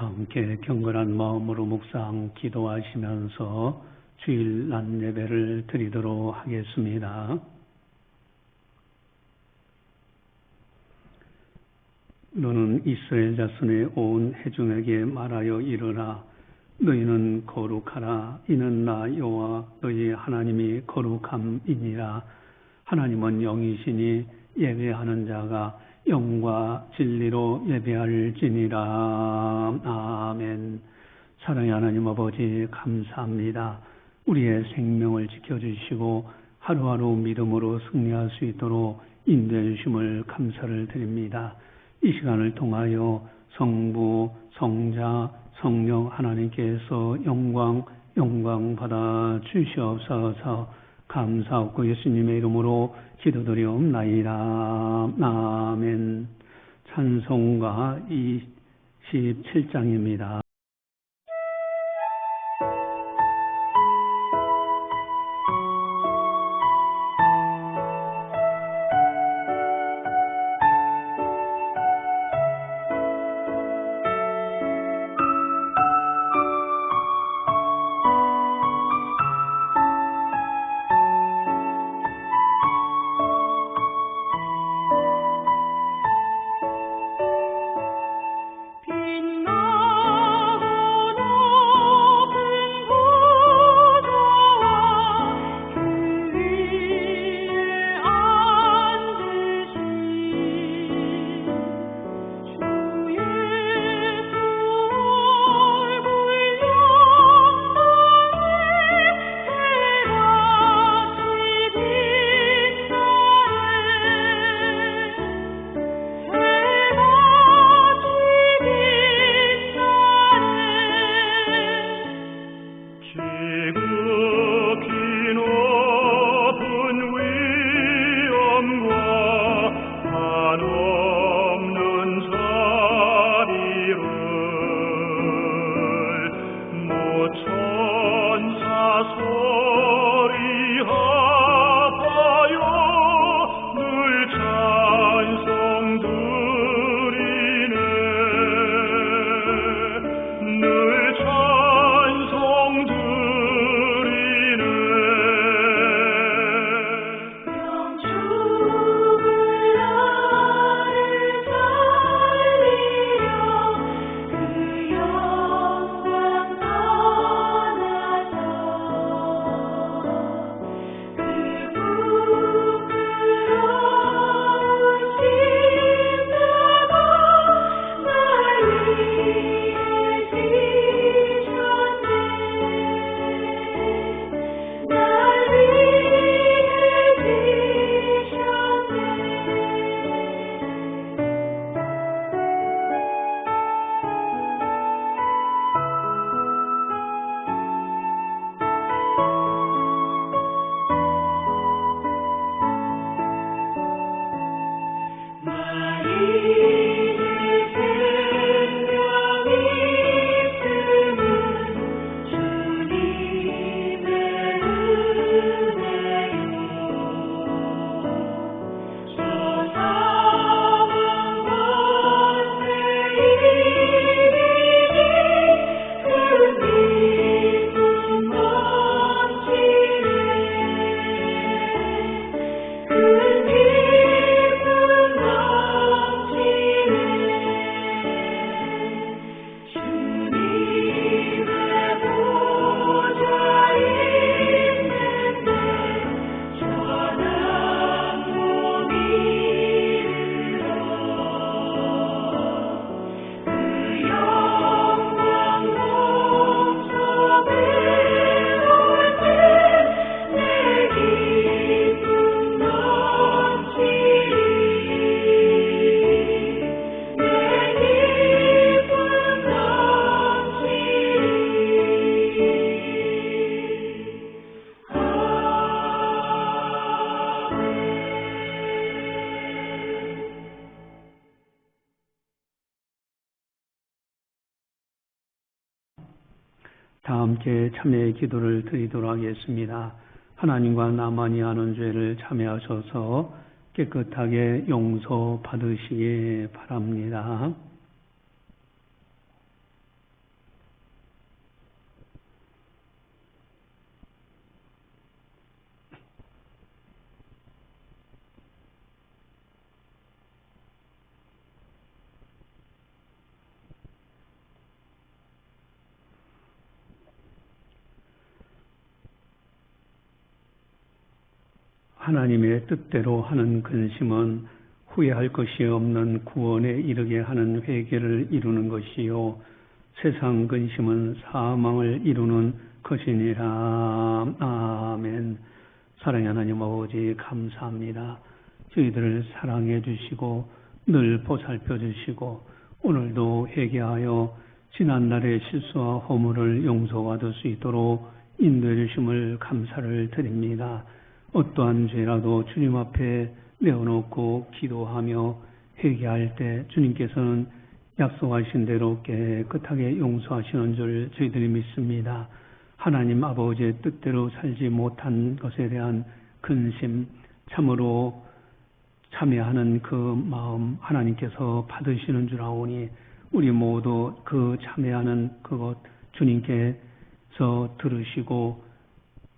함께 경건한 마음으로 묵상 기도하시면서 주일 낮 예배를 드리도록 하겠습니다. 너는 이스라엘 자손의 온 회중에게 말하여 이르라. 너희는 거룩하라. 이는 나 여호와 너희 하나님이 거룩함이니라. 하나님은 영이시니 예배하는 자가 영과 진리로 예배할지니라. 아멘. 사랑의 하나님 아버지 감사합니다. 우리의 생명을 지켜주시고 하루하루 믿음으로 승리할 수 있도록 인도해 주심을 감사를 드립니다. 이 시간을 통하여 성부, 성자, 성령 하나님께서 영광 받아 주시옵소서. 감사하고 예수님의 이름으로 기도드리옵나이다. 아멘. 찬송가 27장입니다. 다 함께 참회의 기도를 드리도록 하겠습니다. 하나님과 나만이 하는 죄를 참회하셔서 깨끗하게 용서받으시기 바랍니다. 하나님의 뜻대로 하는 근심은 후회할 것이 없는 구원에 이르게 하는 회개를 이루는 것이요 세상 근심은 사망을 이루는 것이니라. 아멘. 사랑의 하나님 아버지 감사합니다. 저희들을 사랑해 주시고 늘 보살펴 주시고 오늘도 회개하여 지난날의 실수와 허물을 용서받을 수 있도록 인도해 주심을 감사를 드립니다. 어떠한 죄라도 주님 앞에 내어놓고 기도하며 회개할 때 주님께서는 약속하신 대로 깨끗하게 용서하시는 줄 저희들이 믿습니다. 하나님 아버지의 뜻대로 살지 못한 것에 대한 근심, 참으로 참여하는 그 마음 하나님께서 받으시는 줄 아오니 우리 모두 그 참여하는 그것 주님께서 들으시고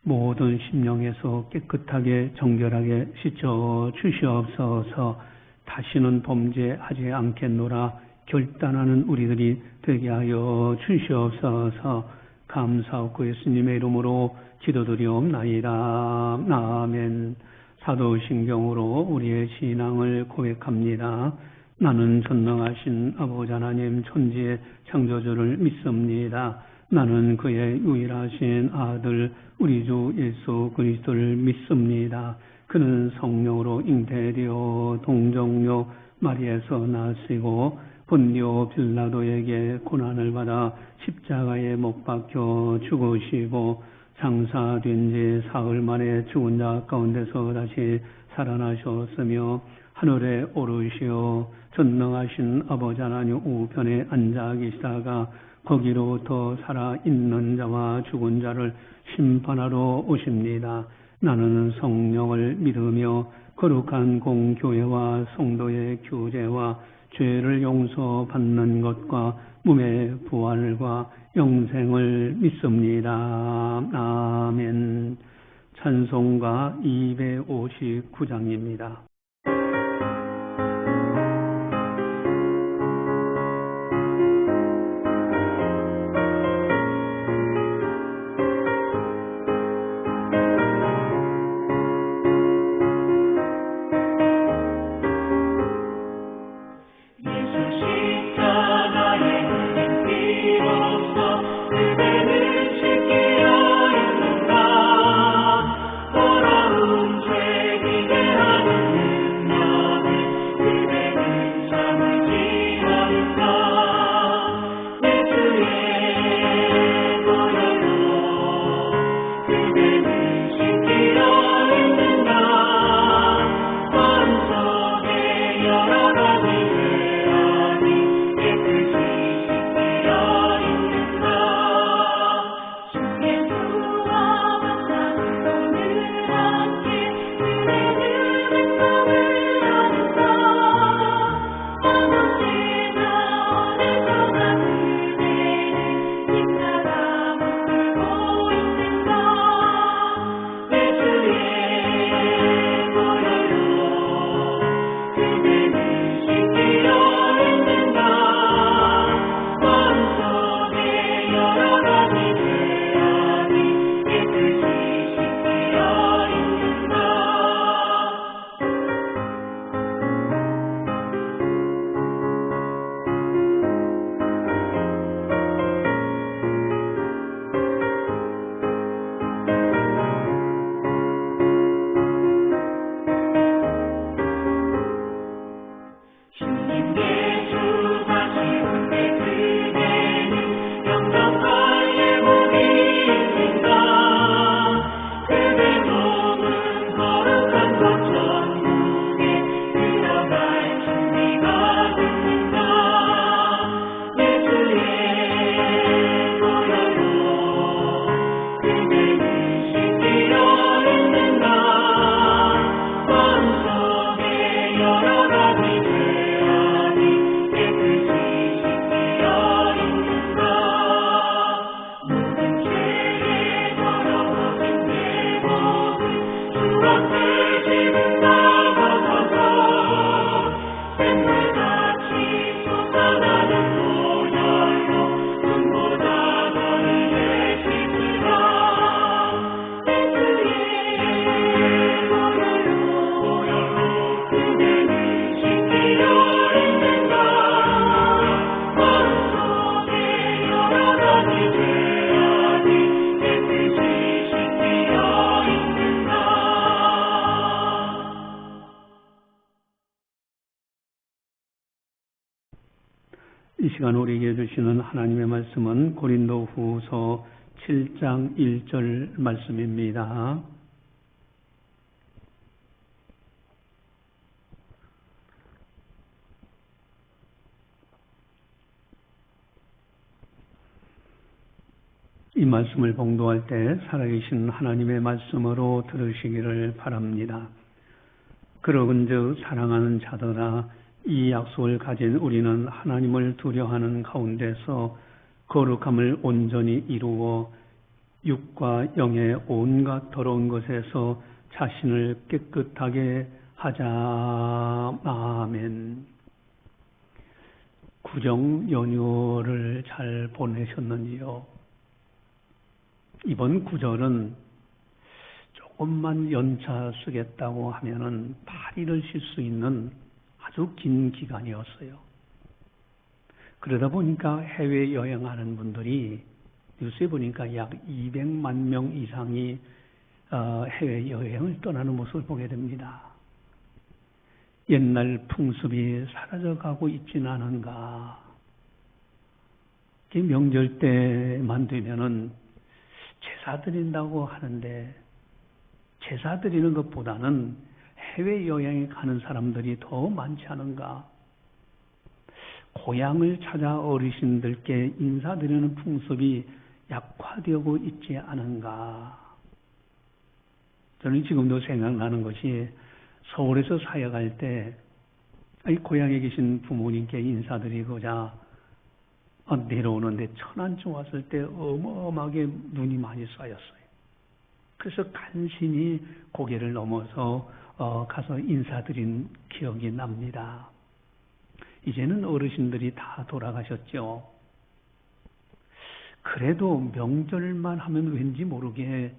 모든 심령에서 깨끗하게 정결하게 씻어 주시옵소서. 다시는 범죄하지 않겠노라 결단하는 우리들이 되게 하여 주시옵소서. 감사하고 예수님의 이름으로 기도드리옵나이다. 아멘. 사도신경으로 우리의 신앙을 고백합니다. 나는 전능하신 아버지 하나님 천지의 창조주를 믿습니다. 나는 그의 유일하신 아들 우리 주 예수 그리스도를 믿습니다. 그는 성령으로 잉태되어 동정녀 마리아에서 나시고 본디오 빌라도에게 고난을 받아 십자가에 못 박혀 죽으시고 장사된 지 사흘 만에 죽은 자 가운데서 다시 살아나셨으며 하늘에 오르시어 전능하신 아버지 하나님 우편에 앉아 계시다가 거기로부터 살아있는 자와 죽은 자를 심판하러 오십니다. 나는 성령을 믿으며 거룩한 공교회와 성도의 교제와 죄를 용서받는 것과 몸의 부활과 영생을 믿습니다. 아멘. 찬송가 259장입니다. 돌아온 죄 기대하는 이 시간 우리에게 주시는 하나님의 말씀은 고린도후서 7장 1절 말씀입니다. 이 말씀을 봉독할 때 살아계신 하나님의 말씀으로 들으시기를 바랍니다. 그러건즉 사랑하는 자들아, 이 약속을 가진 우리는 하나님을 두려워하는 가운데서 거룩함을 온전히 이루어 육과 영의 온갖 더러운 것에서 자신을 깨끗하게 하자. 아멘. 구정 연휴를 잘 보내셨는지요? 이번 구절은 조금만 연차 쓰겠다고 하면은 8일을 쉴 수 있는 아주 긴 기간이었어요. 그러다 보니까 해외 여행하는 분들이 뉴스에 보니까 약 200만 명 이상이 해외 여행을 떠나는 모습을 보게 됩니다. 옛날 풍습이 사라져가고 있지는 않은가. 명절 때만 되면은 제사 드린다고 하는데 제사 드리는 것보다는 해외여행에 가는 사람들이 더 많지 않은가. 고향을 찾아 어르신들께 인사드리는 풍습이 약화되고 있지 않은가. 저는 지금도 생각나는 것이 서울에서 사역할 때 고향에 계신 부모님께 인사드리고자 내려오는데 천안쯤 왔을 때 어마어마하게 눈이 많이 쌓였어요. 그래서 간신히 고개를 넘어서 가서 인사드린 기억이 납니다. 이제는 어르신들이 다 돌아가셨죠. 그래도 명절만 하면 왠지 모르게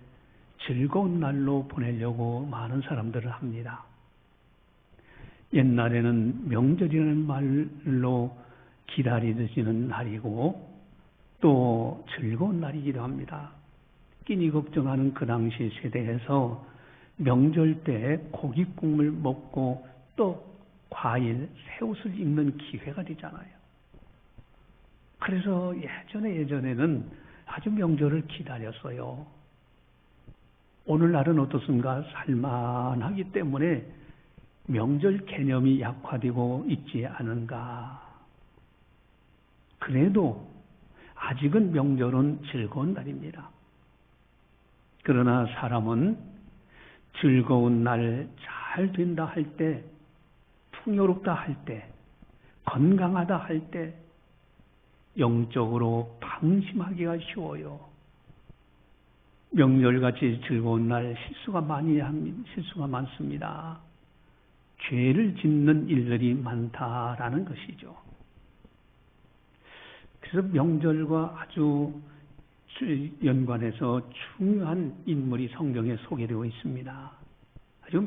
즐거운 날로 보내려고 많은 사람들을 합니다. 옛날에는 명절이라는 말로 기다리시는 날이고 또 즐거운 날이기도 합니다. 끼니 걱정하는 그 당시 세대에서 명절 때 고깃국물 먹고 떡, 과일, 새옷을 입는 기회가 되잖아요. 그래서 예전에는 아주 명절을 기다렸어요. 오늘날은 어떻습니까? 살만하기 때문에 명절 개념이 약화되고 있지 않은가. 그래도 아직은 명절은 즐거운 날입니다. 그러나 사람은 즐거운 날, 잘 된다 할 때, 풍요롭다 할 때, 건강하다 할 때, 영적으로 방심하기가 쉬워요. 명절같이 즐거운 날 실수가 많습니다. 죄를 짓는 일들이 많다라는 것이죠. 그래서 명절과 아주 연관해서 중요한 인물이 성경에 소개되어 있습니다. 아주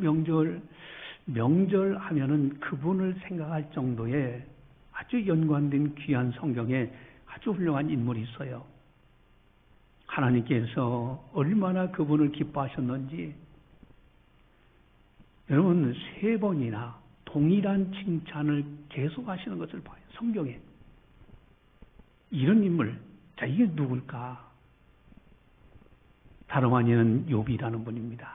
명절 하면은 그분을 생각할 정도의 아주 연관된 귀한 성경에 아주 훌륭한 인물이 있어요. 하나님께서 얼마나 그분을 기뻐하셨는지 여러분 3번이나 동일한 칭찬을 계속하시는 것을 봐요. 성경에. 이런 인물, 자 이게 누굴까? 다름 아니는 욥이라는 분입니다.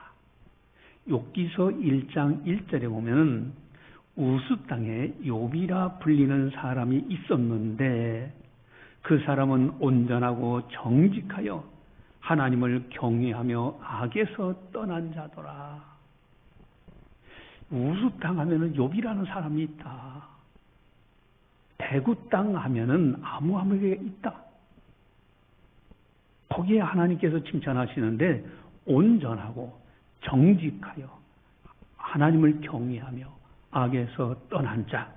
욥기서 1장 1절에 보면은 우스 땅에 욥이라 불리는 사람이 있었는데 그 사람은 온전하고 정직하여 하나님을 경외하며 악에서 떠난 자더라. 우스 땅 하면은 욥이라는 사람이 있다. 대구 땅 하면은 아무함에게 있다. 거기에 하나님께서 칭찬하시는데 온전하고 정직하여 하나님을 경외하며 악에서 떠난 자.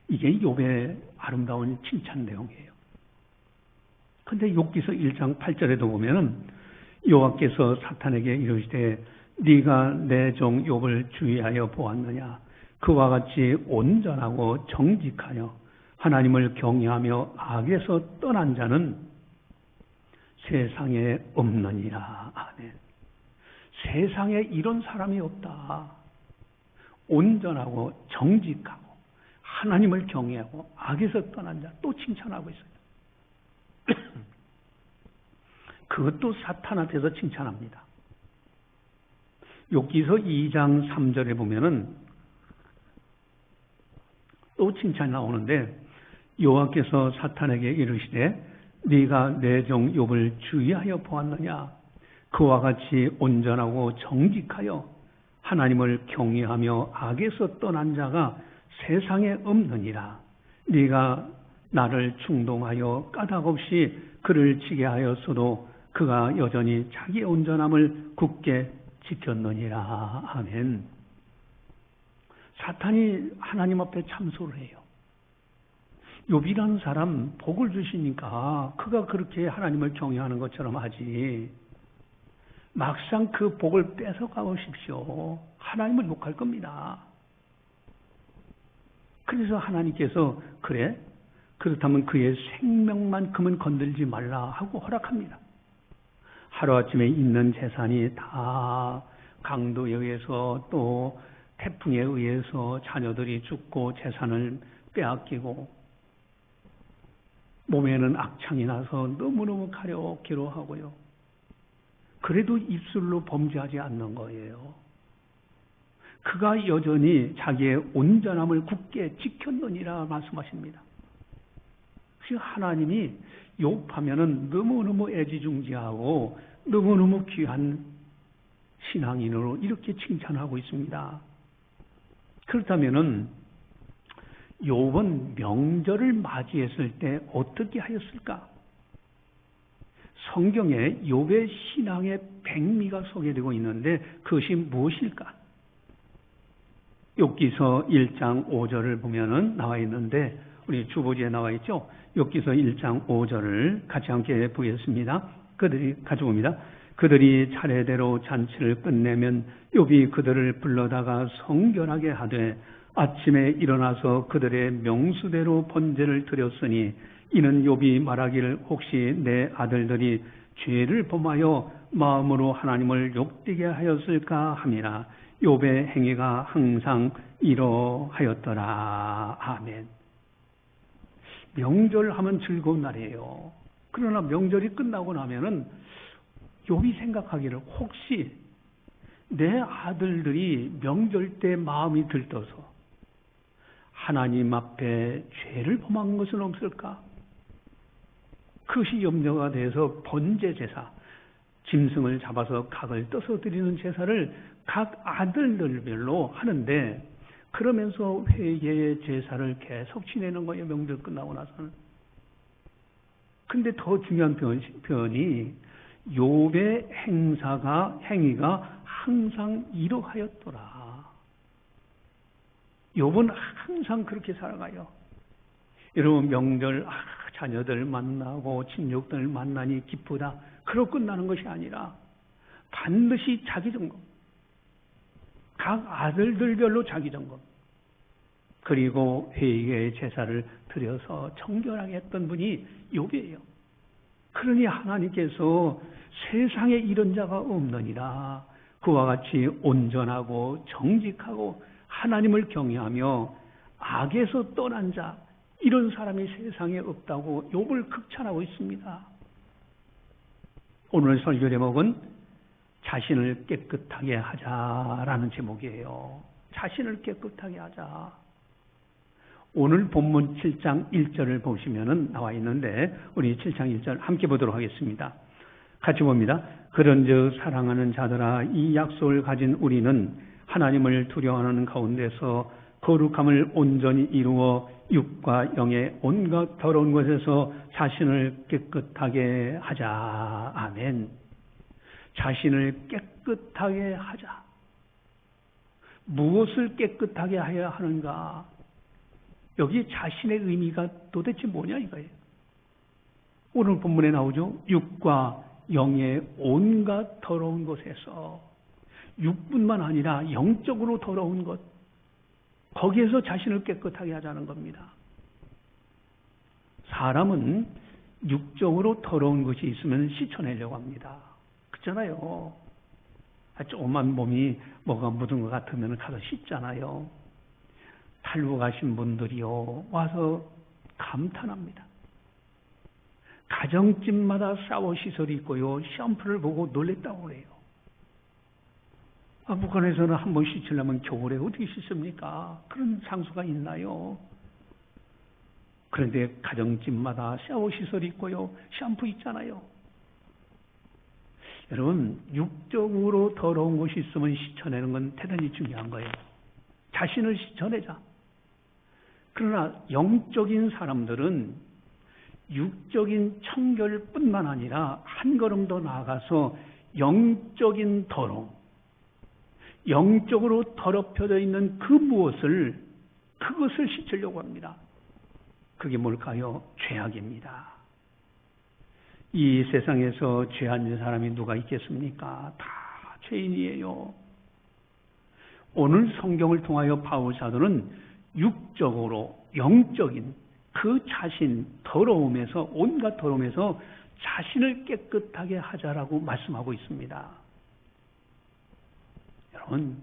이게 욥의 아름다운 칭찬 내용이에요. 그런데 욥기서 1장 8절에도 보면은 여호와께서 사탄에게 이르시되 네가 내 종 욥을 주의하여 보았느냐? 그와 같이 온전하고 정직하여 하나님을 경외하며 악에서 떠난 자는 세상에 없느니라. 아멘. 세상에 이런 사람이 없다. 온전하고 정직하고 하나님을 경외하고 악에서 떠난 자, 또 칭찬하고 있어요. 그것도 사탄 앞에서 칭찬합니다. 욥기서 2장 3절에 보면은 또 칭찬이 나오는데, 여호와께서 사탄에게 이르시되 네가 내 종 욥을 주의하여 보았느냐? 그와 같이 온전하고 정직하여 하나님을 경외하며 악에서 떠난 자가 세상에 없느니라. 네가 나를 충동하여 까닭 없이 그를 치게 하였어도 그가 여전히 자기의 온전함을 굳게 지켰느니라. 아멘. 사탄이 하나님 앞에 참소를 해요. 욥이라는 사람 복을 주시니까 그가 그렇게 하나님을 경외하는 것처럼 하지, 막상 그 복을 뺏어가 보십시오. 하나님을 욕할 겁니다. 그래서 하나님께서 그래? 그렇다면 그의 생명만큼은 건들지 말라 하고 허락합니다. 하루아침에 있는 재산이 다 강도에 의해서 또 태풍에 의해서 자녀들이 죽고 재산을 빼앗기고 몸에는 악창이 나서 너무너무 괴로워하고요. 그래도 입술로 범죄하지 않는 거예요. 그가 여전히 자기의 온전함을 굳게 지켰느니라 말씀하십니다. 그래서 하나님이 욥하면은 너무너무 애지중지하고 너무너무 귀한 신앙인으로 이렇게 칭찬하고 있습니다. 그렇다면은 욥은 명절을 맞이했을 때 어떻게 하였을까? 성경에 욥의 신앙의 백미가 소개되고 있는데 그것이 무엇일까? 욥기서 1장 5절을 보면은 나와 있는데, 우리 주보지에 나와 있죠? 욥기서 1장 5절을 같이 함께 보겠습니다. 그들이 가져옵니다. 그들이 차례대로 잔치를 끝내면 욥이 그들을 불러다가 성결하게 하되 아침에 일어나서 그들의 명수대로 번제를 드렸으니 이는 욥이 말하기를 혹시 내 아들들이 죄를 범하여 마음으로 하나님을 욕되게 하였을까 함이라. 욥의 행위가 항상 이러하였더라. 아멘. 명절하면 즐거운 날이에요. 그러나 명절이 끝나고 나면은 욥이 생각하기를 혹시 내 아들들이 명절 때 마음이 들떠서 하나님 앞에 죄를 범한 것은 없을까? 그것이 염려가 돼서 번제 제사, 짐승을 잡아서 각을 떠서 드리는 제사를 각 아들들별로 하는데, 그러면서 회개의 제사를 계속 지내는 거예요. 명절 끝나고 나서는. 근데 더 중요한 표현이 욥의 행위가 항상 이러하였더라. 욥은 항상 그렇게 살아가요. 여러분, 명절 자녀들 만나고 친족들 만나니 기쁘다, 그러고 끝나는 것이 아니라 반드시 자기 점검, 각 아들들별로 자기 점검, 그리고 회개의 제사를 드려서 정결하게 했던 분이 욥이에요. 그러니 하나님께서 세상에 이런 자가 없느니라. 그와 같이 온전하고 정직하고 하나님을 경외하며 악에서 떠난 자, 이런 사람이 세상에 없다고 욥을 극찬하고 있습니다. 오늘 설교 제목은 자신을 깨끗하게 하자라는 제목이에요. 자신을 깨끗하게 하자. 오늘 본문 7장 1절을 보시면은 나와 있는데, 우리 7장 1절 함께 보도록 하겠습니다. 같이 봅니다. 그런즉 사랑하는 자들아, 이 약속을 가진 우리는 하나님을 두려워하는 가운데서 거룩함을 온전히 이루어 육과 영의 온갖 더러운 것에서 자신을 깨끗하게 하자. 아멘. 자신을 깨끗하게 하자. 무엇을 깨끗하게 해야 하는가? 여기 자신의 의미가 도대체 뭐냐 이거예요. 오늘 본문에 나오죠. 육과 영의 온갖 더러운 것에서, 육뿐만 아니라 영적으로 더러운 것, 거기에서 자신을 깨끗하게 하자는 겁니다. 사람은 육적으로 더러운 것이 있으면 씻어내려고 합니다. 그렇잖아요. 조그만 몸이 뭐가 묻은 것 같으면 가서 씻잖아요. 탈북하신 분들이요, 와서 감탄합니다. 가정집마다 샤워 시설이 있고요, 샴푸를 보고 놀랬다고 그래요. 북한에서는 한 번 씻으려면 겨울에 어떻게 씻습니까? 그런 장소가 있나요? 그런데 가정집마다 샤워 시설이 있고요, 샴푸 있잖아요. 여러분, 육적으로 더러운 것이 있으면 씻어내는 건 대단히 중요한 거예요. 자신을 씻어내자. 그러나 영적인 사람들은 육적인 청결뿐만 아니라 한 걸음 더 나아가서 영적인 더러움, 영적으로 더럽혀져 있는 그 무엇을, 그것을 씻으려고 합니다. 그게 뭘까요? 죄악입니다. 이 세상에서 죄 안 지은 사람이 누가 있겠습니까? 다 죄인이에요. 오늘 성경을 통하여 바울 사도는 육적으로 영적인 그 자신, 더러움에서, 온갖 더러움에서 자신을 깨끗하게 하자라고 말씀하고 있습니다. 여러분,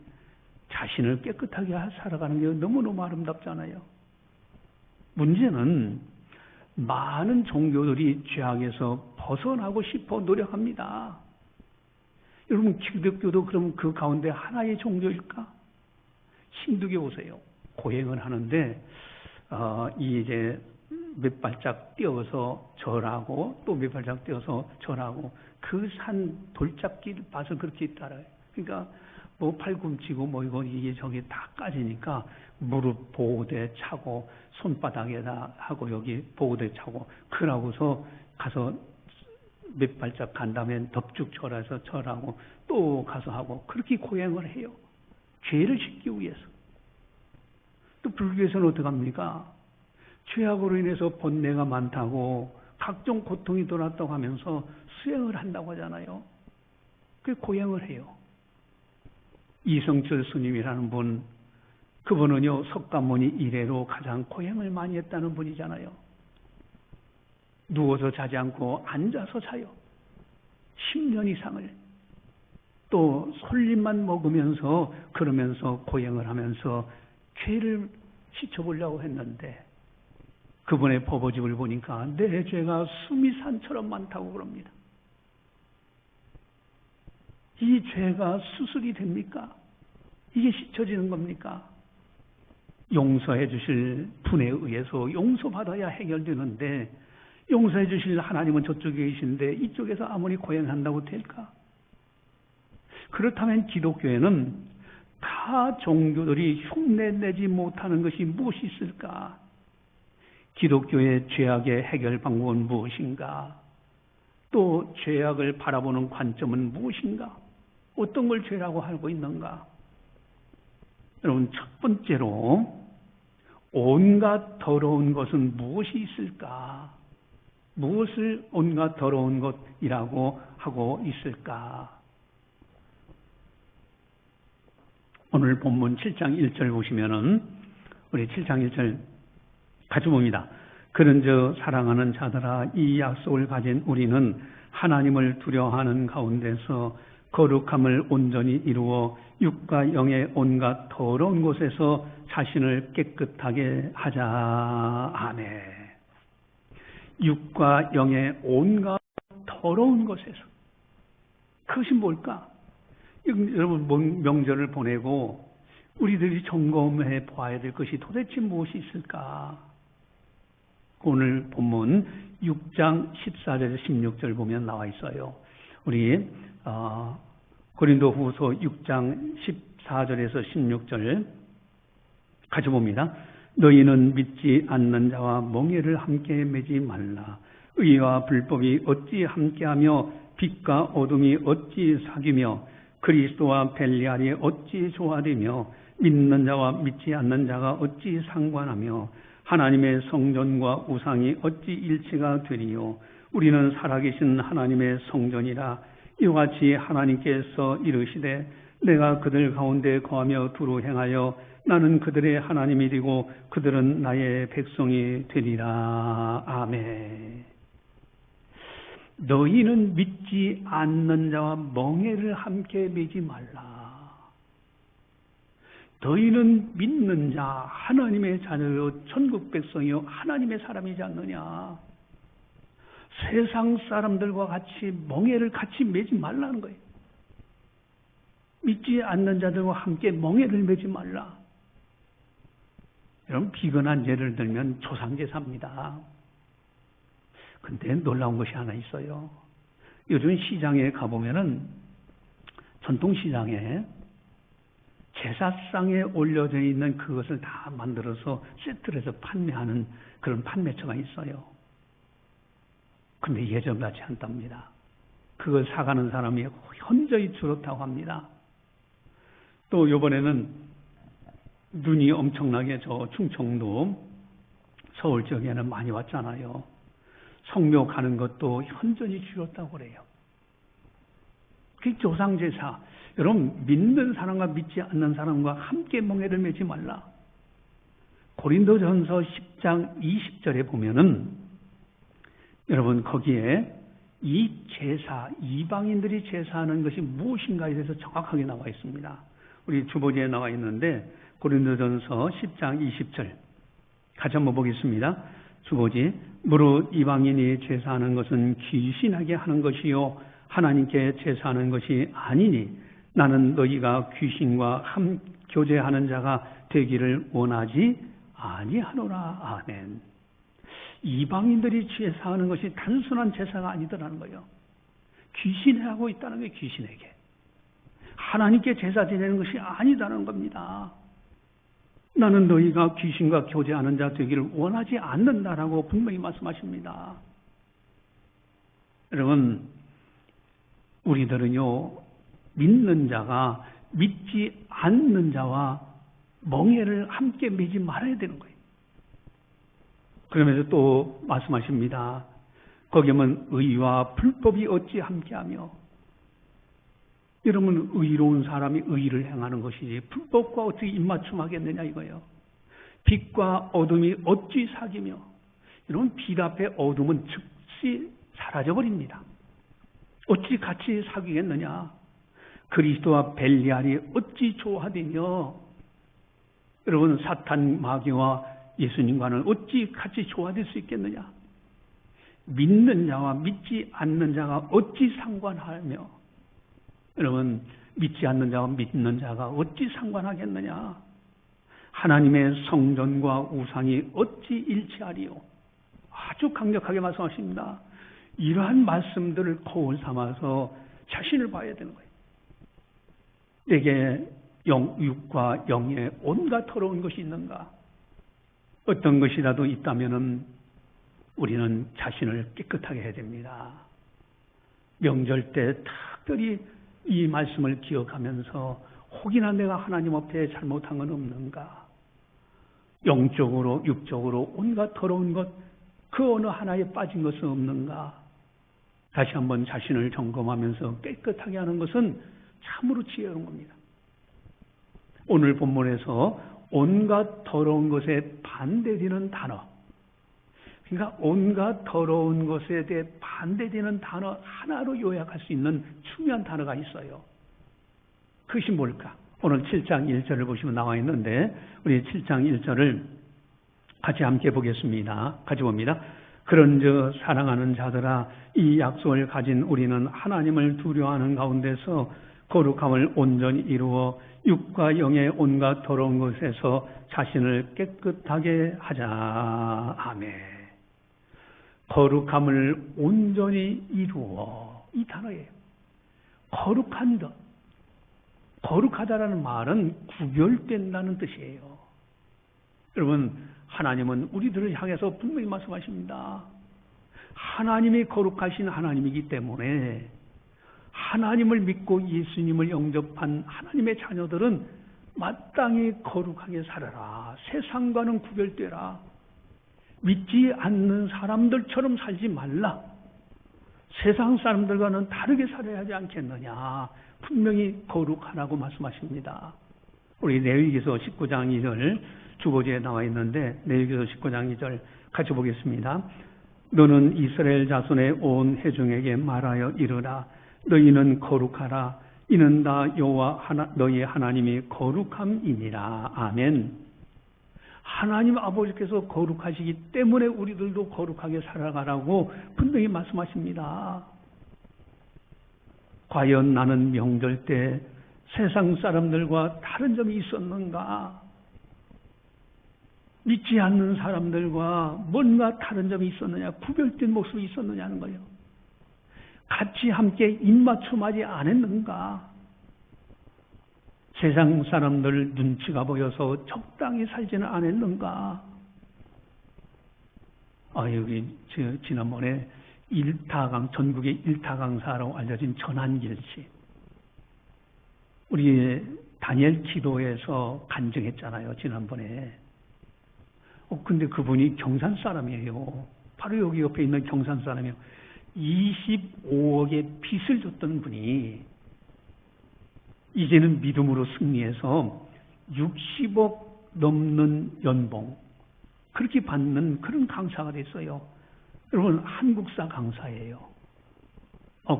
자신을 깨끗하게 살아가는 게 너무너무 아름답잖아요. 문제는 많은 종교들이 죄악에서 벗어나고 싶어 노력합니다. 여러분, 기독교도 그럼 그 가운데 하나의 종교일까? 힌두교 보세요. 고행을 하는데 이제 몇 발짝 뛰어서 절하고 또 몇 발짝 뛰어서 절하고 그 산 돌잡기를 봐서 그렇게 따라요. 그러니까 뭐 팔꿈치고 뭐 이게 저기 다 까지니까 무릎 보호대 차고 손바닥에다 하고 여기 보호대 차고 그러고서 가서 몇 발짝 간 다음에 덥죽 절해서 절하고 또 가서 하고 그렇게 고행을 해요. 죄를 씻기 위해서. 또 불교에서는 어떻게 합니까? 죄악으로 인해서 번뇌가 많다고 각종 고통이 돌았다고 하면서 수행을 한다고 하잖아요. 그 고행을 해요. 이성철 스님이라는 분, 그분은요 석가모니 이래로 가장 고행을 많이 했다는 분이잖아요. 누워서 자지 않고 앉아서 자요. 10년 이상을. 또 솔잎만 먹으면서 그러면서 고행을 하면서 죄를 씻어보려고 했는데 그분의 법어집을 보니까 내 죄가 수미산처럼 많다고 그럽니다. 이 죄가 수술이 됩니까? 이게 씻어지는 겁니까? 용서해 주실 분에 의해서 용서받아야 해결되는데 용서해 주실 하나님은 저쪽에 계신데 이쪽에서 아무리 고행한다고 될까? 그렇다면 기독교에는 타 종교들이 흉내내지 못하는 것이 무엇이 있을까? 기독교의 죄악의 해결 방법은 무엇인가? 또 죄악을 바라보는 관점은 무엇인가? 어떤 걸 죄라고 알고 있는가? 여러분, 첫 번째로 온갖 더러운 것은 무엇이 있을까? 무엇을 온갖 더러운 것이라고 하고 있을까? 오늘 본문 7장 1절 보시면은 우리 7장 1절 같이 봅니다. 그런즉 사랑하는 자들아 이 약속을 가진 우리는 하나님을 두려워하는 가운데서 거룩함을 온전히 이루어 육과 영의 온갖 더러운 곳에서 자신을 깨끗하게 하자. 아멘. 육과 영의 온갖 더러운 곳에서. 그것이 뭘까? 여러분 명절을 보내고 우리들이 점검해 보아야 될 것이 도대체 무엇이 있을까? 오늘 본문 6장 14절에서 16절 보면 나와 있어요. 우리 고린도후서 6장 14절에서 16절 같이 봅니다. 너희는 믿지 않는 자와 멍에를 함께 매지 말라. 의와 불법이 어찌 함께하며 빛과 어둠이 어찌 사귀며 그리스도와 벨리알이 어찌 조화되며 믿는 자와 믿지 않는 자가 어찌 상관하며 하나님의 성전과 우상이 어찌 일치가 되리요. 우리는 살아계신 하나님의 성전이라. 이와 같이 하나님께서 이르시되 내가 그들 가운데 거하며 두루 행하여 나는 그들의 하나님이 되고 그들은 나의 백성이 되리라. 아멘. 너희는 믿지 않는 자와 멍에를 함께 매지 말라. 너희는 믿는 자, 하나님의 자녀요, 천국 백성이요, 하나님의 사람이지 않느냐. 세상 사람들과 같이 멍에를 같이 매지 말라는 거예요. 믿지 않는 자들과 함께 멍에를 매지 말라. 여러분, 비근한 예를 들면 조상제사입니다. 근데 놀라운 것이 하나 있어요. 요즘 시장에 가보면은 전통시장에 제사상에 올려져 있는 그것을 다 만들어서 세트로 해서 판매하는 그런 판매처가 있어요. 근데 예전같이 않답니다. 그걸 사가는 사람이 현저히 줄었다고 합니다. 또 이번에는 눈이 엄청나게 저 충청도 서울 지역에는 많이 왔잖아요. 성묘 가는 것도 현저히 줄었다고 그래요. 그 조상제사, 여러분 믿는 사람과 믿지 않는 사람과 함께 멍에를 매지 말라. 고린도전서 10장 20절에 보면은 여러분 거기에 이 제사, 이방인들이 제사하는 것이 무엇인가에 대해서 정확하게 나와 있습니다. 우리 주보지에 나와 있는데 고린도전서 10장 20절 같이 한번 보겠습니다. 주보지, 무릇 이방인이 제사하는 것은 귀신하게 하는 것이요 하나님께 제사하는 것이 아니니 나는 너희가 귀신과 함 교제하는 자가 되기를 원하지 아니하노라. 아멘. 이방인들이 제사하는 것이 단순한 제사가 아니더라는 거예요. 귀신이 하고 있다는 거예요. 귀신에게. 하나님께 제사 지내는 것이 아니다는 겁니다. 나는 너희가 귀신과 교제하는 자 되기를 원하지 않는다라고 분명히 말씀하십니다. 여러분, 우리들은요, 믿는 자가 믿지 않는 자와 멍에를 함께 매지 말아야 되는 거예요. 그러면서 또 말씀하십니다. 거기 보면 의와 불법이 어찌 함께하며, 여러분 의로운 사람이 의를 행하는 것이지 불법과 어떻게 입맞춤하겠느냐 이거예요. 빛과 어둠이 어찌 사귀며, 여러분 빛 앞에 어둠은 즉시 사라져버립니다. 어찌 같이 사귀겠느냐. 그리스도와 벨리알이 어찌 조화되며, 여러분 사탄 마귀와 예수님과는 어찌 같이 조화될 수 있겠느냐. 믿는 자와 믿지 않는 자가 어찌 상관하며, 여러분 믿지 않는 자와 믿는 자가 어찌 상관하겠느냐. 하나님의 성전과 우상이 어찌 일치하리요. 아주 강력하게 말씀하십니다. 이러한 말씀들을 거울 삼아서 자신을 봐야 되는 거예요. 내게 육과 영에 온갖 더러운 것이 있는가? 어떤 것이라도 있다면은 우리는 자신을 깨끗하게 해야 됩니다. 명절 때 특별히 이 말씀을 기억하면서 혹이나 내가 하나님 앞에 잘못한 건 없는가? 영적으로 육적으로 온갖 더러운 것, 그 어느 하나에 빠진 것은 없는가? 다시 한번 자신을 점검하면서 깨끗하게 하는 것은 참으로 지혜로운 겁니다. 오늘 본문에서 온갖 더러운 것에 반대되는 단어, 그러니까 온갖 더러운 것에 대해 반대되는 단어 하나로 요약할 수 있는 중요한 단어가 있어요. 그것이 뭘까? 오늘 7장 1절을 보시면 나와 있는데 우리 7장 1절을 같이 함께 보겠습니다. 같이 봅니다. 그런즉 사랑하는 자들아, 이 약속을 가진 우리는 하나님을 두려워하는 가운데서 거룩함을 온전히 이루어 육과 영의 온갖 더러운 것에서 자신을 깨끗하게 하자. 아멘. 거룩함을 온전히 이루어, 이 단어예요. 거룩한 것. 거룩하다라는 말은 구별된다는 뜻이에요. 여러분, 하나님은 우리들을 향해서 분명히 말씀하십니다. 하나님이 거룩하신 하나님이기 때문에 하나님을 믿고 예수님을 영접한 하나님의 자녀들은 마땅히 거룩하게 살아라. 세상과는 구별되라. 믿지 않는 사람들처럼 살지 말라. 세상 사람들과는 다르게 살아야 하지 않겠느냐. 분명히 거룩하라고 말씀하십니다. 우리 레위기서 19장 2절 주보지에 나와 있는데 레위기서 19장 2절 같이 보겠습니다. 너는 이스라엘 자손의 온 회중에게 말하여 이르라. 너희는 거룩하라. 이는 다 여호와 너희 하나님이 거룩함이니라. 아멘. 하나님 아버지께서 거룩하시기 때문에 우리들도 거룩하게 살아가라고 분명히 말씀하십니다. 과연 나는 명절 때 세상 사람들과 다른 점이 있었는가? 믿지 않는 사람들과 뭔가 다른 점이 있었느냐? 구별된 모습이 있었느냐는 거예요. 같이 함께 입맞춤하지 않았는가? 세상 사람들 눈치가 보여서 적당히 살지는 않았는가? 여기 지난번에 전국의 일타 강사로 알려진 전한길 씨. 우리 다니엘 기도에서 간증했잖아요, 지난번에. 근데 그분이 경산 사람이에요. 바로 여기 옆에 있는 경산 사람이에요. 25억의 빚을 줬던 분이 이제는 믿음으로 승리해서 60억 넘는 연봉, 그렇게 받는 그런 강사가 됐어요. 여러분, 한국사 강사예요.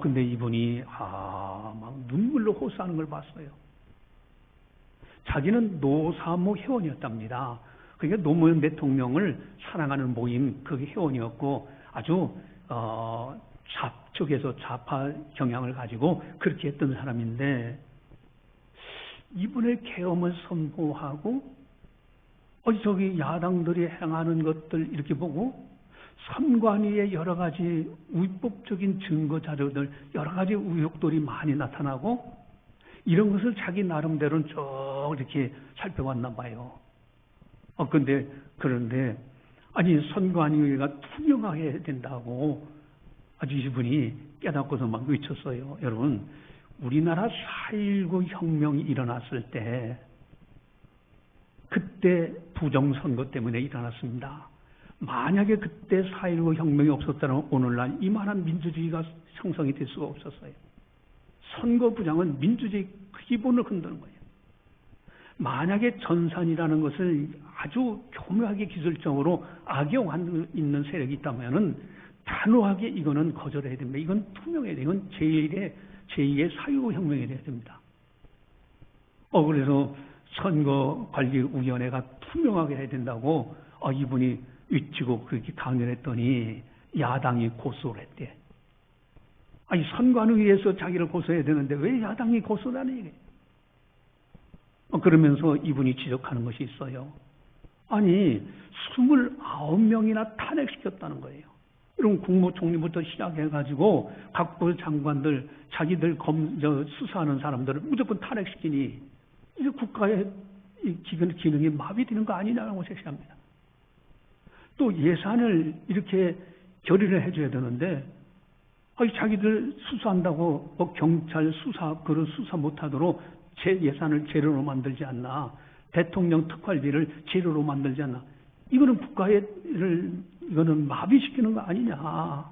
근데 이분이, 막 눈물로 호소하는 걸 봤어요. 자기는 노사모 회원이었답니다. 그러니까 노무현 대통령을 사랑하는 모임, 그게 회원이었고, 아주, 좌측에서 좌파 경향을 가지고 그렇게 했던 사람인데, 이분의 계엄을 선포하고, 저기 야당들이 행하는 것들 이렇게 보고, 선관위의 여러 가지 위법적인 증거 자료들, 여러 가지 의혹들이 많이 나타나고, 이런 것을 자기 나름대로는 쭉 이렇게 살펴봤나 봐요. 그런데, 선관위가 투명하게 해야 된다고 아주 이분이 깨닫고서 막 외쳤어요. 여러분, 우리나라 4.19 혁명이 일어났을 때, 그때 부정선거 때문에 일어났습니다. 만약에 그때 4.19 혁명이 없었다면 오늘날 이만한 민주주의가 형성이 될 수가 없었어요. 선거 부정은 민주주의 기본을 흔드는 거예요. 만약에 전산이라는 것을 아주 교묘하게 기술적으로 악용하고 있는 세력이 있다면 단호하게 이거는 거절해야 됩니다. 이건 투명해야 돼요. 이건 제2의 4.19 혁명이 돼야 됩니다. 그래서 선거관리위원회가 투명하게 해야 된다고 이분이 위치고 그렇게 강연했더니 야당이 고소를 했대. 선관위에서 자기를 고소해야 되는데 왜 야당이 고소를 하는 얘기예요? 그러면서 이분이 지적하는 것이 있어요. 29명이나 탄핵시켰다는 거예요. 이런 국무총리부터 시작해가지고 각부 장관들, 자기들 수사하는 사람들을 무조건 탄핵시키니 이게 국가의 기능이 마비되는 거 아니냐고 제시합니다. 또 예산을 이렇게 결의를 해줘야 되는데 자기들 수사한다고 경찰 수사 그런 수사 못하도록 예산을 재료로 만들지 않나, 대통령 특활비를 재료로 만들지 않나, 이거는 이거는 마비시키는 거 아니냐.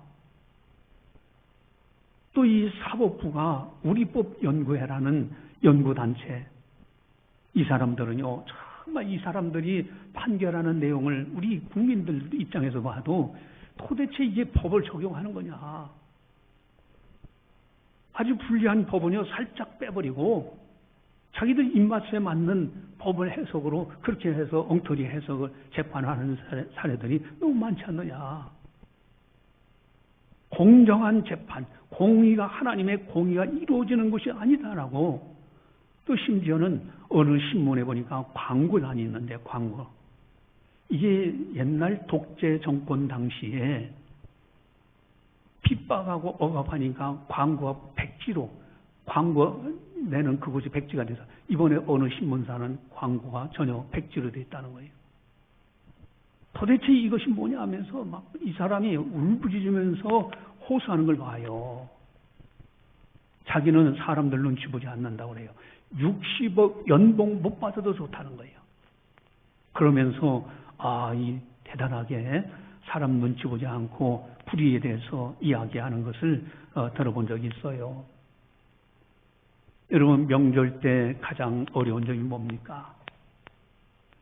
또 이 사법부가 우리법연구회라는 연구단체, 이 사람들은요, 정말 이 사람들이 판결하는 내용을 우리 국민들 입장에서 봐도 도대체 이게 법을 적용하는 거냐. 아주 불리한 법은요, 살짝 빼버리고 자기들 입맛에 맞는 법을 해석으로 그렇게 해서 엉터리 해석을 재판하는 사례들이 너무 많지 않느냐. 공정한 재판, 공의가 하나님의 공의가 이루어지는 것이 아니다라고. 또 심지어는 어느 신문에 보니까 광고란이 있는데 광고. 이게 옛날 독재 정권 당시에 핍박하고 억압하니까 광고가 백지로 광고 내는 그것이 백지가 돼서 이번에 어느 신문사는 광고가 전혀 백지로 돼 있다는 거예요. 도대체 이것이 뭐냐 하면서 막 이 사람이 울부짖으면서 호소하는 걸 봐요. 자기는 사람들 눈치 보지 않는다고 그래요. 60억 연봉 못 받아도 좋다는 거예요. 그러면서 이 대단하게 사람 눈치 보지 않고 불의에 대해서 이야기하는 것을 들어본 적이 있어요. 여러분, 명절 때 가장 어려운 점이 뭡니까?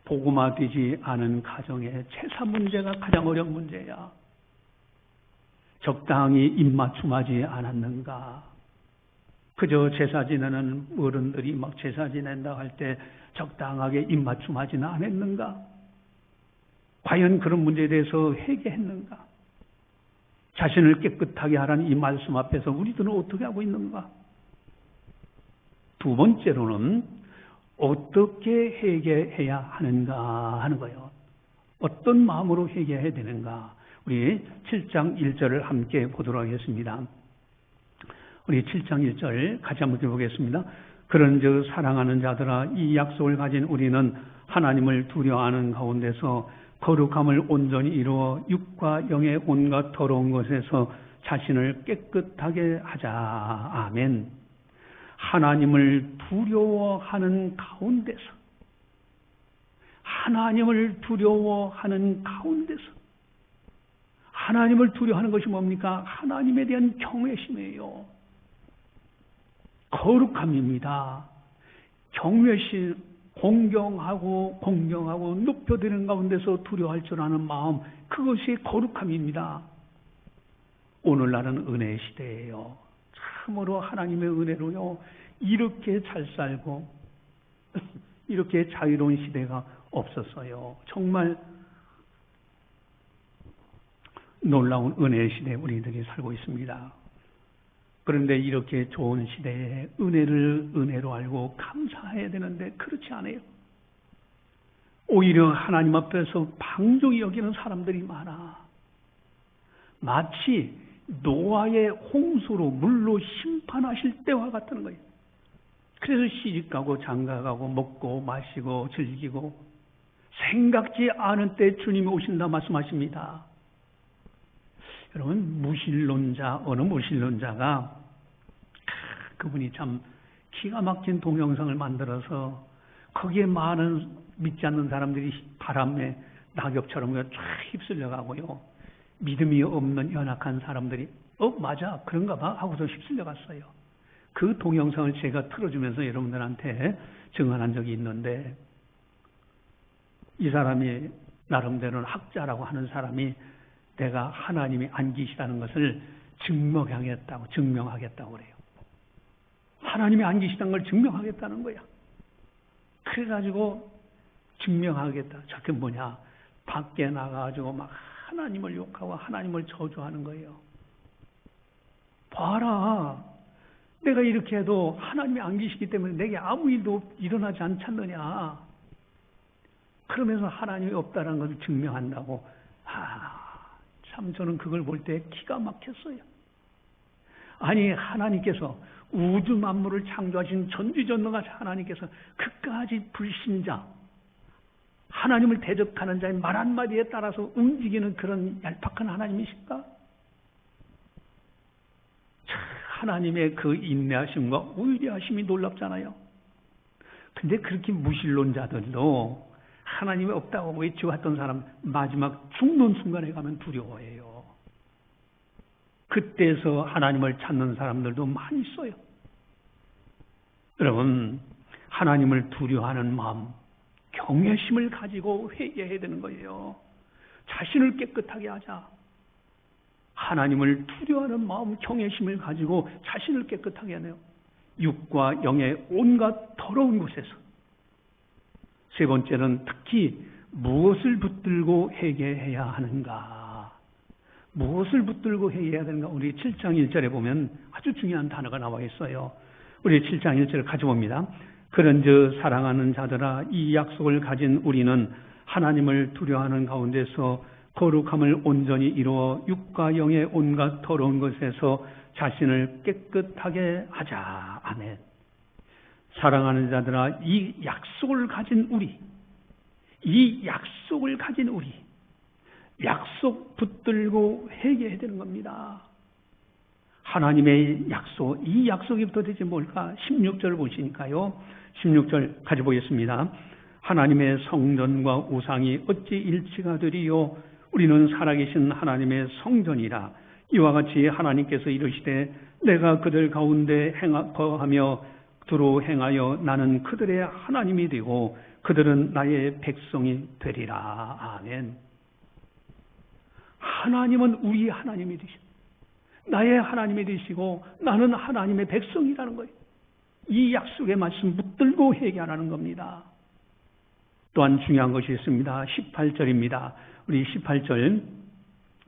복음화되지 않은 가정의 제사 문제가 가장 어려운 문제야. 적당히 입맞춤하지 않았는가? 그저 제사 지내는 어른들이 막 제사 지낸다 할 때 적당하게 입맞춤하지는 않았는가? 과연 그런 문제에 대해서 회개했는가? 자신을 깨끗하게 하라는 이 말씀 앞에서 우리들은 어떻게 하고 있는가? 두 번째로는 어떻게 회개해야 하는가 하는 거예요. 어떤 마음으로 회개해야 되는가? 우리 7장 1절을 함께 보도록 하겠습니다. 우리 7장 1절 같이 한번 읽어보겠습니다. 그런즉 사랑하는 자들아, 이 약속을 가진 우리는 하나님을 두려워하는 가운데서 거룩함을 온전히 이루어 육과 영의 온갖 더러운 것에서 자신을 깨끗하게 하자. 아멘. 하나님을 두려워하는 가운데서, 하나님을 두려워하는 가운데서, 하나님을 두려워하는 것이 뭡니까? 하나님에 대한 경외심이에요. 거룩함입니다. 경외심, 공경하고 높여드리는 가운데서 두려워할 줄 아는 마음, 그것이 거룩함입니다. 오늘날은 은혜의 시대예요. 참으로 하나님의 은혜로요, 이렇게 잘 살고 이렇게 자유로운 시대가 없었어요. 정말 놀라운 은혜의 시대에 우리들이 살고 있습니다. 그런데 이렇게 좋은 시대에 은혜를 은혜로 알고 감사해야 되는데 그렇지 않아요. 오히려 하나님 앞에서 방종히 여기는 사람들이 많아. 마치 노아의 홍수로 물로 심판하실 때와 같은 거예요. 그래서 시집가고 장가가고 먹고 마시고 즐기고 생각지 않은 때 주님이 오신다 말씀하십니다. 여러분, 어느 무신론자가 그분이 참 기가 막힌 동영상을 만들어서 거기에 많은 믿지 않는 사람들이 바람에 낙엽처럼 쫙 휩쓸려가고요. 믿음이 없는 연약한 사람들이 맞아 그런가 봐 하고서 휩쓸려 갔어요. 그 동영상을 제가 틀어주면서 여러분들한테 증언한 적이 있는데, 이 사람이 나름대로는 학자라고 하는 사람이 내가 하나님이 안 계시다는 것을 증명하겠다고 그래요. 하나님이 안 계시다는 걸 증명하겠다는 거야. 그래가지고 증명하겠다. 저게 뭐냐? 밖에 나가가지고 막 하나님을 욕하고 하나님을 저주하는 거예요. 봐라. 내가 이렇게 해도 하나님이 안 계시기 때문에 내게 아무 일도 일어나지 않지 않느냐. 그러면서 하나님이 없다는 것을 증명한다고. 참 저는 그걸 볼 때 기가 막혔어요. 아니, 하나님께서 우주 만물을 창조하신 전지전능하신 하나님께서 그까지 불신자, 하나님을 대적하는 자의 말 한마디에 따라서 움직이는 그런 얄팍한 하나님이실까? 하나님의 그 인내하심과 위대하심이 놀랍잖아요. 근데 그렇게 무신론자들도 하나님이 없다고 외치왔던 사람 마지막 죽는 순간에 가면 두려워해요. 그때서 하나님을 찾는 사람들도 많이 있어요. 여러분, 하나님을 두려워하는 마음, 경외심을 가지고 회개해야 되는 거예요. 자신을 깨끗하게 하자. 하나님을 두려워하는 마음, 경외심을 가지고 자신을 깨끗하게 하네요. 육과 영의 온갖 더러운 곳에서. 세 번째는 특히 무엇을 붙들고 회개해야 하는가? 무엇을 붙들고 회개해야 되는가? 우리 7장 1절에 보면 아주 중요한 단어가 나와 있어요. 우리 7장 1절을 가져봅니다. 그런즉 사랑하는 자들아, 이 약속을 가진 우리는 하나님을 두려워하는 가운데서 거룩함을 온전히 이루어 육과 영의 온갖 더러운 것에서 자신을 깨끗하게 하자. 아멘. 사랑하는 자들아, 이 약속을 가진 우리, 약속 붙들고 회개해야 되는 겁니다. 하나님의 약속, 이 약속이 도대체 뭘까? 16절 보시니까요. 16절 가져보겠습니다. 하나님의 성전과 우상이 어찌 일치가 되리요? 우리는 살아계신 하나님의 성전이라. 이와 같이 하나님께서 이르시되 내가 그들 가운데 거하며 두루 행하여 나는 그들의 하나님이 되고 그들은 나의 백성이 되리라. 아멘. 하나님은 우리 하나님이 되시고 나의 하나님이 되시고 나는 하나님의 백성이라는 거예요. 이 약속의 말씀 붙들고 회개하라는 겁니다. 또한 중요한 것이 있습니다. 18절입니다. 우리 18절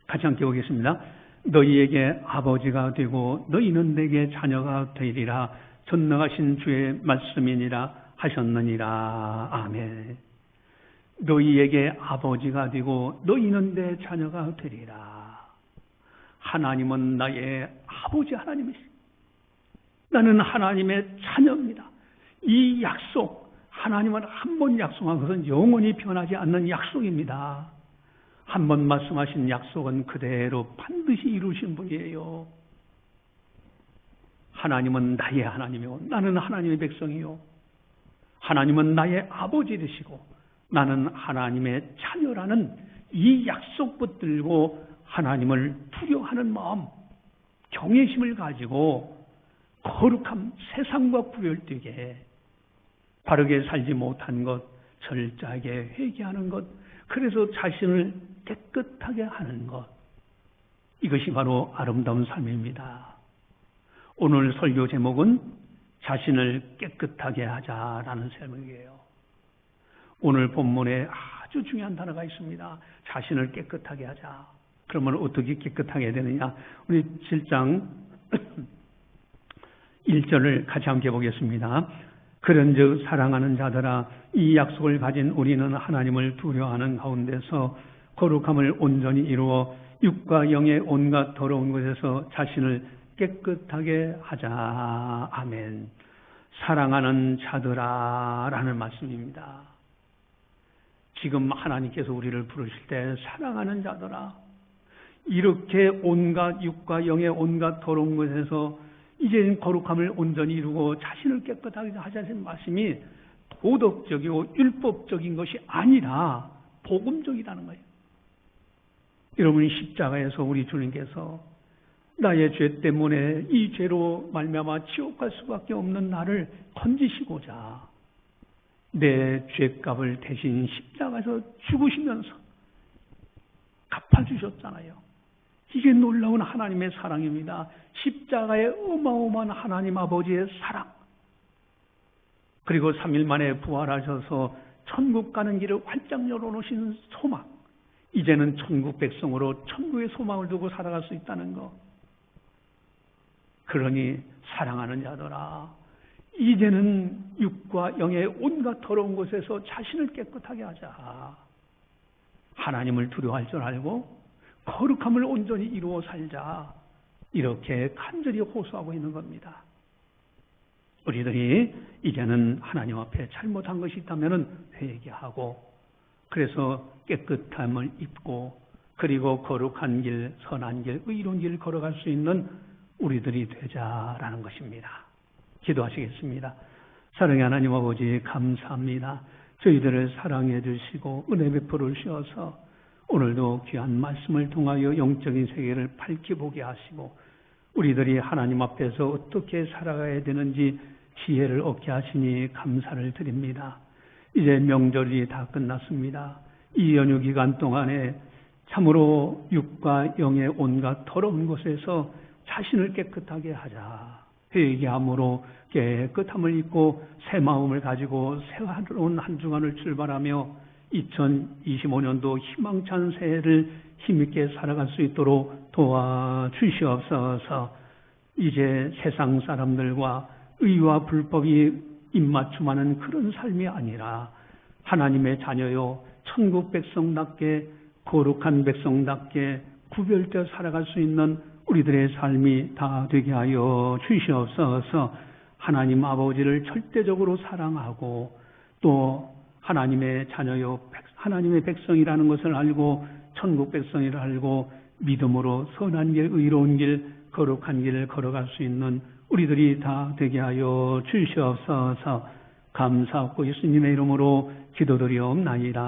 같이 함께 보겠습니다. 너희에게 아버지가 되고 너희는 내게 자녀가 되리라. 전능하신 주의 말씀이니라 하셨느니라. 아멘. 너희에게 아버지가 되고 너희는 내 자녀가 되리라. 하나님은 나의 아버지 하나님이시다. 나는 하나님의 자녀입니다. 이 약속, 하나님은 한 번 약속한 것은 영원히 변하지 않는 약속입니다. 한 번 말씀하신 약속은 그대로 반드시 이루신 분이에요. 하나님은 나의 하나님이고 나는 하나님의 백성이요. 하나님은 나의 아버지 되시고 나는 하나님의 자녀라는 이 약속 붙들고 하나님을 두려워하는 마음, 경외심을 가지고 거룩함, 세상과 구별되게 바르게 살지 못한 것, 철저하게 회개하는 것, 그래서 자신을 깨끗하게 하는 것, 이것이 바로 아름다운 삶입니다. 오늘 설교 제목은 자신을 깨끗하게 하자라는 제목이에요. 오늘 본문에 아주 중요한 단어가 있습니다. 자신을 깨끗하게 하자. 그러면 어떻게 깨끗하게 해야 되느냐? 우리 7장 1절을 같이 함께 보겠습니다. 그런즉 사랑하는 자들아, 이 약속을 가진 우리는 하나님을 두려워하는 가운데서 거룩함을 온전히 이루어 육과 영의 온갖 더러운 것에서 자신을 깨끗하게 하자. 아멘. 사랑하는 자들아 라는 말씀입니다. 지금 하나님께서 우리를 부르실 때 사랑하는 자들아, 이렇게 온갖 육과 영의 온갖 더러운 것에서 이제는 거룩함을 온전히 이루고 자신을 깨끗하게 하자는 말씀이 도덕적이고 율법적인 것이 아니라 복음적이라는 거예요. 여러분이 십자가에서 우리 주님께서 나의 죄 때문에 이 죄로 말미암아 지옥 갈 수밖에 없는 나를 건지시고자 내 죄값을 대신 십자가에서 죽으시면서 갚아주셨잖아요. 이게 놀라운 하나님의 사랑입니다. 십자가의 어마어마한 하나님 아버지의 사랑, 그리고 3일 만에 부활하셔서 천국 가는 길을 활짝 열어놓으신 소망, 이제는 천국 백성으로 천국의 소망을 두고 살아갈 수 있다는 것. 그러니 사랑하는 자들아, 이제는 육과 영의 온갖 더러운 곳에서 자신을 깨끗하게 하자. 하나님을 두려워할 줄 알고 거룩함을 온전히 이루어 살자. 이렇게 간절히 호소하고 있는 겁니다. 우리들이 이제는 하나님 앞에 잘못한 것이 있다면 회개하고, 그래서 깨끗함을 입고, 그리고 거룩한 길, 선한 길, 의로운 길 걸어갈 수 있는 우리들이 되자라는 것입니다. 기도하시겠습니다. 사랑의 하나님 아버지, 감사합니다. 저희들을 사랑해 주시고 은혜 베풀어 주셔서 오늘도 귀한 말씀을 통하여 영적인 세계를 밝히 보게 하시고 우리들이 하나님 앞에서 어떻게 살아가야 되는지 지혜를 얻게 하시니 감사를 드립니다. 이제 명절이 다 끝났습니다. 이 연휴 기간 동안에 참으로 육과 영의 온갖 더러운 곳에서 자신을 깨끗하게 하자. 회개함으로 깨끗함을 입고 새 마음을 가지고 새로운 한 주간을 출발하며 2025년도 희망찬 새해를 힘있게 살아갈 수 있도록 도와주시옵소서. 이제 세상 사람들과 의와 불법이 입맞춤하는 그런 삶이 아니라 하나님의 자녀요, 천국 백성답게, 거룩한 백성답게 구별되어 살아갈 수 있는 우리들의 삶이 다 되게 하여 주시옵소서. 하나님 아버지를 절대적으로 사랑하고 또 하나님의 자녀요, 하나님의 백성이라는 것을 알고 천국 백성이라 알고 믿음으로 선한 길, 의로운 길, 거룩한 길을 걸어갈 수 있는 우리들이 다 되게 하여 주시옵소서. 감사하고 예수님의 이름으로 기도드리옵나이다.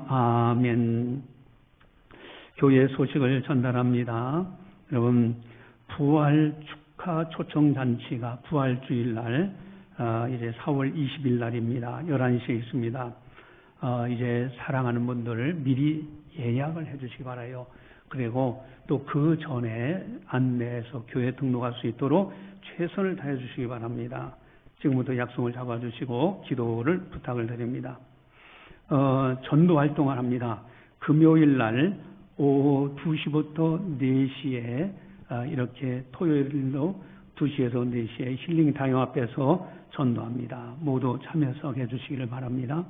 아멘. 교회 소식을 전달합니다. 여러분, 부활 축하 초청 잔치가 부활 주일날 이제 4월 20일 날입니다. 11시에 있습니다. 이제 사랑하는 분들 미리 예약을 해주시기 바라요. 그리고 또 그 전에 안내해서 교회 등록할 수 있도록 최선을 다해 주시기 바랍니다. 지금부터 약속을 잡아주시고 기도를 부탁을 드립니다. 전도 활동을 합니다. 금요일 날 오후 2시부터 4시에 이렇게 토요일로 2시에서 4시에 힐링 타임 앞에서 전도합니다. 모두 참여서 해주시기를 바랍니다.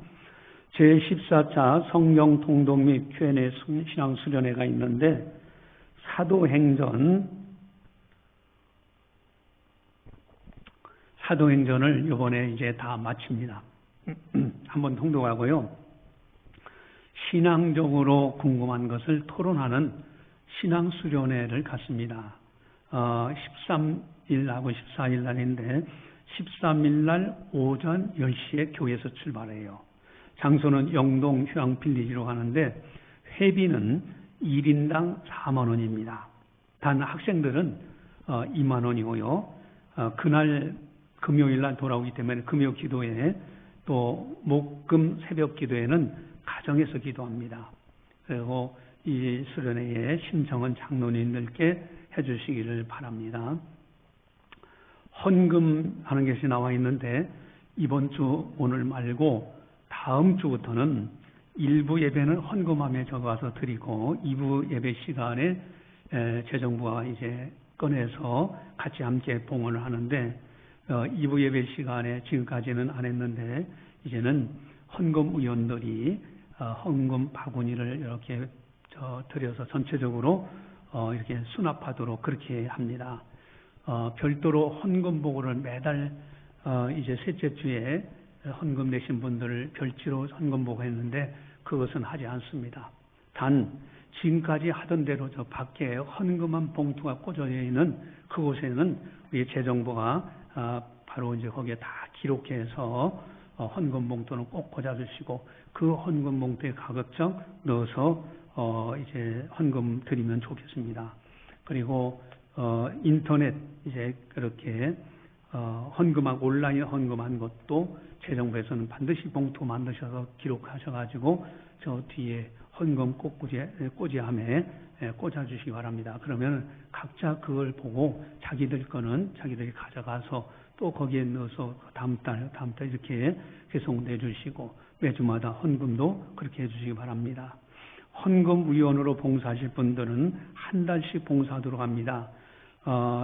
제14차 성경 통독 및 Q&A 신앙 수련회가 있는데 사도행전을 이번에 이제 다 마칩니다. 한번 통독하고요. 신앙적으로 궁금한 것을 토론하는 신앙 수련회를 갖습니다. 13일하고 14일 날인데 13일 날 오전 10시에 교회에서 출발해요. 장소는 영동 휴양 빌리지로 가는데 회비는 1인당 4만 원입니다. 단 학생들은 2만 원이고요. 그날 금요일 날 돌아오기 때문에 금요 기도회 또 목금 새벽 기도회는 가정에서 기도합니다. 그리고 이 수련회의 신청은 장로님들께 해주시기를 바랍니다. 헌금하는 것이 나와 있는데 이번 주 오늘 말고 다음 주부터는 1부 예배는 헌금함에 적어서 드리고 2부 예배 시간에 재정부가 이제 꺼내서 같이 함께 봉헌을 하는데 2부 예배 시간에 지금까지는 안 했는데 이제는 헌금 의원들이 헌금 바구니를 이렇게 드려서 전체적으로 이렇게 수납하도록 그렇게 합니다. 별도로 헌금 보고를 매달 이제 셋째 주에 헌금 내신 분들을 별지로 헌금 보고했는데 그것은 하지 않습니다. 단 지금까지 하던 대로 저 밖에 헌금한 봉투가 꽂아져 있는 그곳에는 우리 재정부가 바로 이제 거기에 다 기록해서 헌금 봉투는 꼭 꽂아주시고 그 헌금 봉투에 가급적 넣어서 이제 헌금 드리면 좋겠습니다. 그리고 인터넷 이제 그렇게 헌금하고 온라인 헌금한 것도 재정부에서는 반드시 봉투 만드셔서 기록하셔가지고 저 뒤에 헌금 꼬지함에 꽂아주시기 바랍니다. 그러면 각자 그걸 보고 자기들 거는 자기들이 가져가서 또 거기에 넣어서 다음 달 이렇게 계속 내주시고 매주마다 헌금도 그렇게 해주시기 바랍니다. 헌금 위원으로 봉사하실 분들은 한 달씩 봉사하도록 합니다.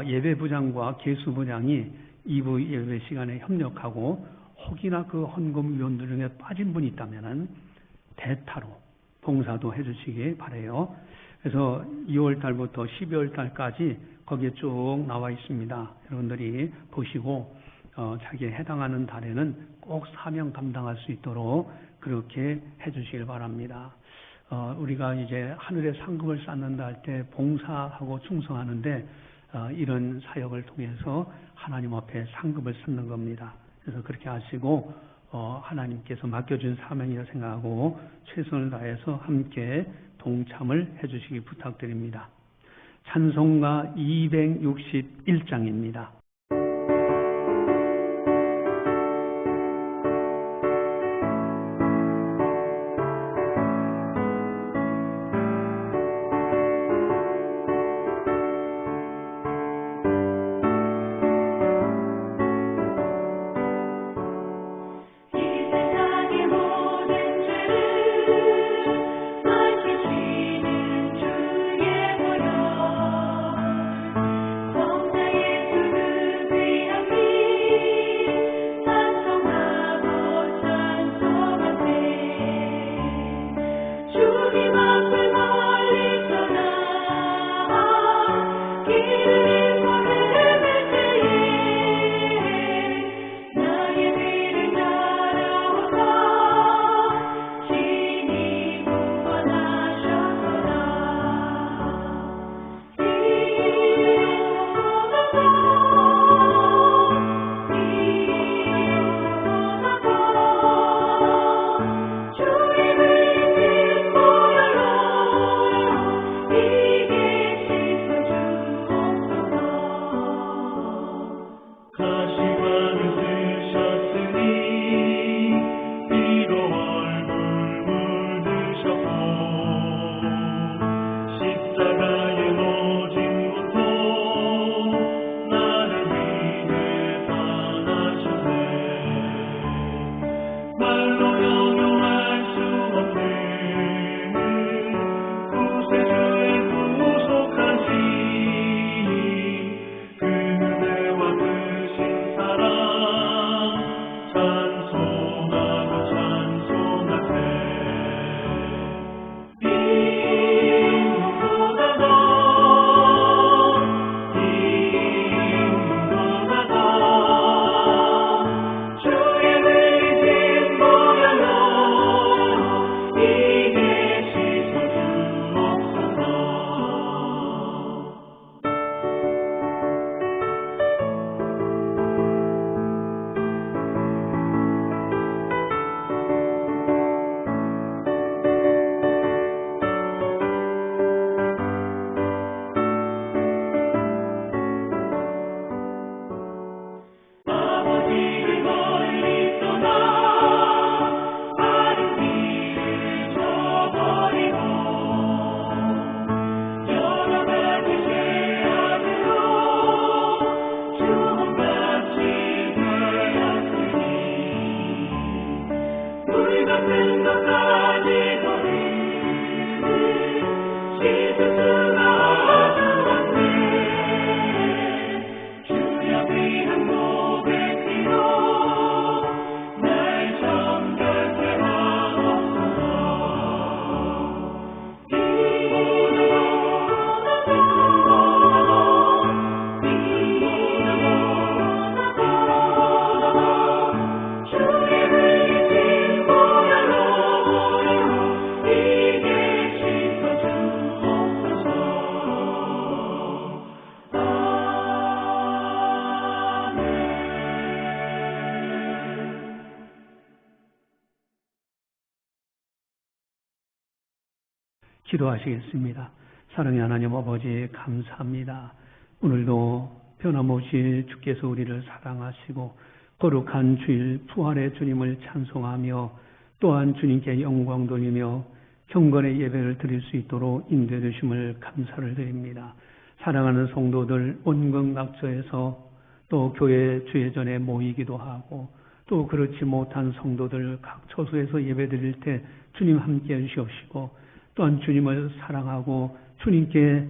예배부장과 계수부장이 2부 예배 시간에 협력하고 혹이나 그 헌금 위원들 중에 빠진 분이 있다면 대타로 봉사도 해주시기 바라요. 그래서 2월 달부터 12월 달까지 거기에 쭉 나와 있습니다. 여러분들이 보시고 자기에 해당하는 달에는 꼭 사명 감당할 수 있도록 그렇게 해주시길 바랍니다. 우리가 이제 하늘의 상급을 쌓는다 할 때 봉사하고 충성하는데 이런 사역을 통해서 하나님 앞에 상급을 쌓는 겁니다. 그래서 그렇게 하시고 하나님께서 맡겨준 사명이라 생각하고 최선을 다해서 함께 동참을 해주시기 부탁드립니다. 찬송가 261장입니다. 주의 보혈 기도하시겠습니다. 사랑의 하나님 아버지 감사합니다. 오늘도 변함없이 주께서 우리를 사랑하시고 거룩한 주일 부활의 주님을 찬송하며 또한 주님께 영광 돌리며 경건의 예배를 드릴 수 있도록 인도해 주심을 감사를 드립니다. 사랑하는 성도들 온갖 각처에서 또 교회 주회전에 모이기도 하고 또 그렇지 못한 성도들 각 처소에서 예배 드릴 때 주님 함께 해주시옵시고 또한 주님을 사랑하고 주님께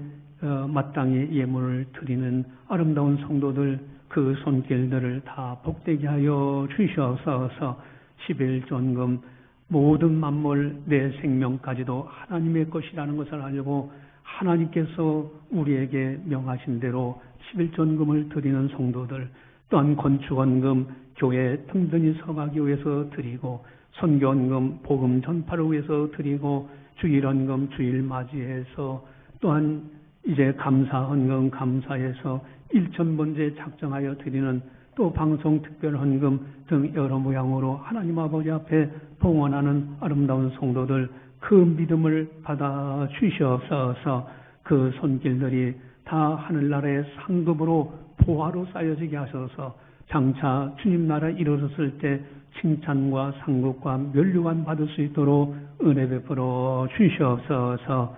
마땅히 예물을 드리는 아름다운 성도들 그 손길들을 다 복되게 하여 주시옵소서. 11전금 모든 만물 내 생명까지도 하나님의 것이라는 것을 알고 하나님께서 우리에게 명하신 대로 11전금을 드리는 성도들 또한 건축원금 교회 든든히 서가기 위해서 드리고 선교원금 복음 전파를 위해서 드리고 주일원금 주일 맞이해서 또한 이제 감사헌금 감사해서 1,000번째 작정하여 드리는 또 방송특별헌금 등 여러 모양으로 하나님 아버지 앞에 봉헌하는 아름다운 성도들 그 믿음을 받아 주시옵소서. 그 손길들이 다 하늘나라의 상급으로 보화로 쌓여지게 하셔서 장차 주님 나라 이루어졌을 때 칭찬과 상급과 면류관 받을 수 있도록 은혜 베풀어 주시옵소서.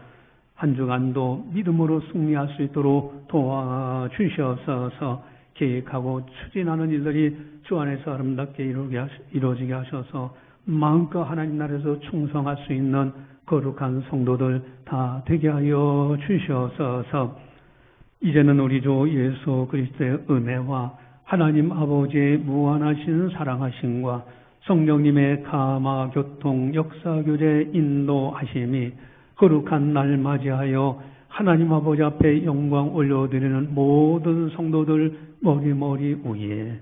한 주간도 믿음으로 승리할 수 있도록 도와주시옵소서. 계획하고 추진하는 일들이 주 안에서 아름답게 이루어지게 하셔서 마음껏 하나님 나라에서 충성할 수 있는 거룩한 성도들 다 되게 하여 주시옵소서. 이제는 우리 주 예수 그리스도의 은혜와 하나님 아버지의 무한하신 사랑하심과 성령님의 감화 교통 역사 교제 인도하심이 거룩한 날 맞이하여 하나님 아버지 앞에 영광 올려드리는 모든 성도들 머리 위에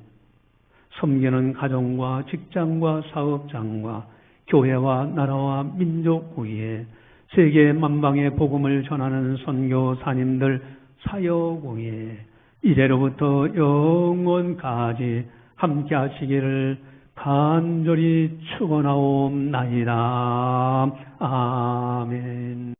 섬기는 가정과 직장과 사업장과 교회와 나라와 민족 위에 세계 만방의 복음을 전하는 선교사님들 사역 위에 이제로부터 영원까지 함께 하시기를 간절히 축원하옵나이다. 아멘.